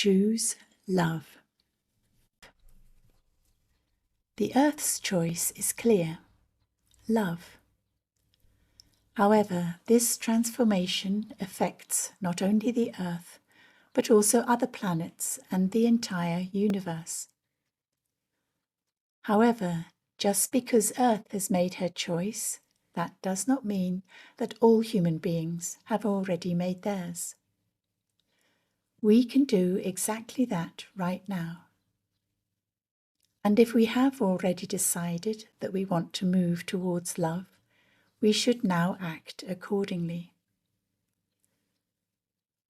Choose love. The Earth's choice is clear: love. However, this transformation affects not only the Earth, but also other planets and the entire universe. However, just because Earth has made her choice, that does not mean that all human beings have already made theirs. We can do exactly that right now. And if we have already decided that we want to move towards love, we should now act accordingly.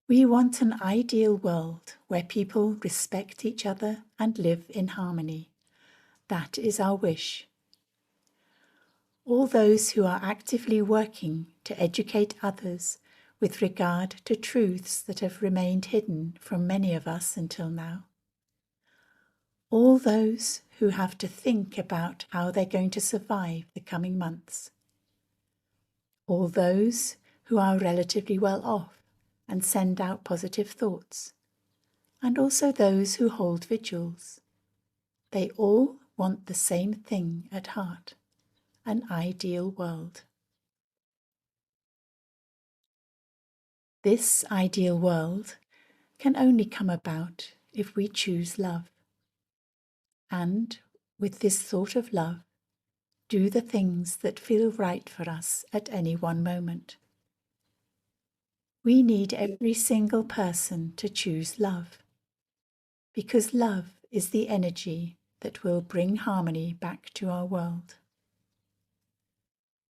We want an ideal world where people respect each other and live in harmony. That is our wish. All those who are actively working to educate others with regard to truths that have remained hidden from many of us until now. All those who have to think about how they're going to survive the coming months. All those who are relatively well off and send out positive thoughts. And also those who hold vigils. They all want the same thing at heart: an ideal world. This ideal world can only come about if we choose love. And with this thought of love, do the things that feel right for us at any one moment. We need every single person to choose love, because love is the energy that will bring harmony back to our world.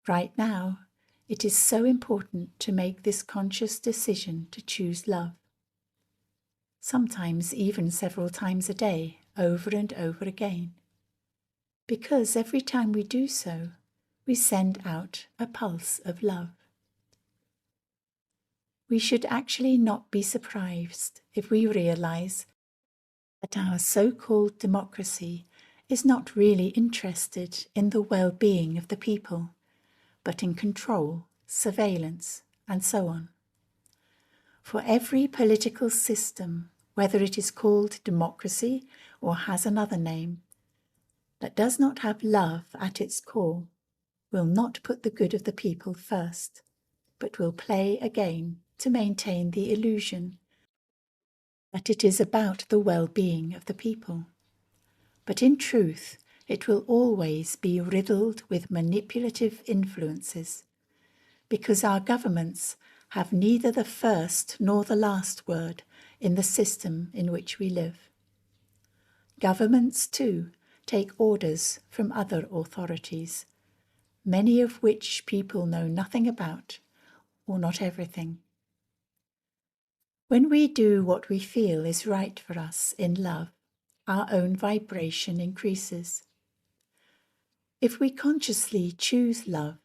Right now, it is so important to make this conscious decision to choose love. Sometimes even several times a day, over and over again. Because every time we do so, we send out a pulse of love. We should actually not be surprised if we realize that our so-called democracy is not really interested in the well-being of the people, but in control, surveillance, and so on. For every political system, whether it is called democracy or has another name, that does not have love at its core, will not put the good of the people first, but will play a game to maintain the illusion that it is about the well-being of the people. But in truth, it will always be riddled with manipulative influences, because our governments have neither the first nor the last word in the system in which we live. Governments, too, take orders from other authorities, many of which people know nothing about, or not everything. When we do what we feel is right for us in love, our own vibration increases. If we consciously choose love,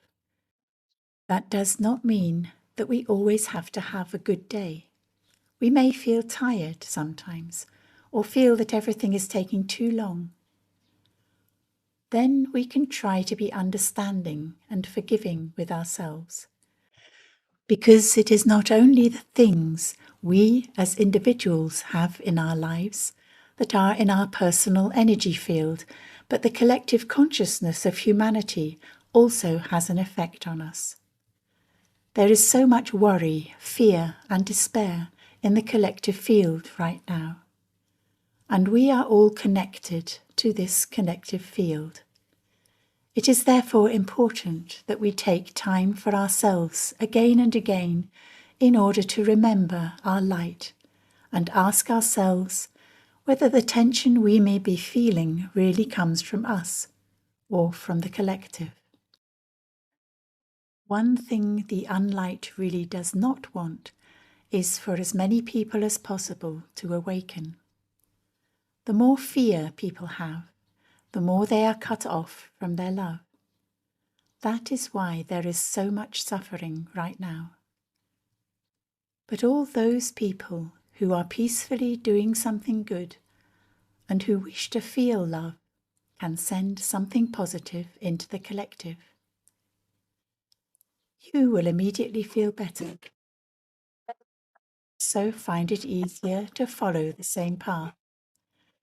that does not mean that we always have to have a good day. We may feel tired sometimes, or feel that everything is taking too long. Then we can try to be understanding and forgiving with ourselves. Because it is not only the things we as individuals have in our lives that are in our personal energy field, but the collective consciousness of humanity also has an effect on us. There is so much worry, fear, and despair in the collective field right now. And we are all connected to this connective field. It is therefore important that we take time for ourselves again and again in order to remember our light and ask ourselves whether the tension we may be feeling really comes from us or from the collective. One thing the unlight really does not want is for as many people as possible to awaken. The more fear people have, the more they are cut off from their love. That is why there is so much suffering right now. But all those people who are peacefully doing something good and who wish to feel love can send something positive into the collective. You will immediately feel better. so find it easier to follow the same path,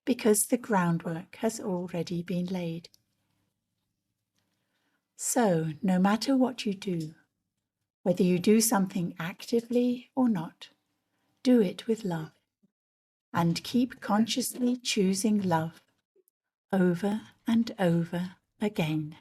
because the groundwork has already been laid. So, no matter what you do, whether you do something actively or not, do it with love, and keep consciously choosing love over and over again.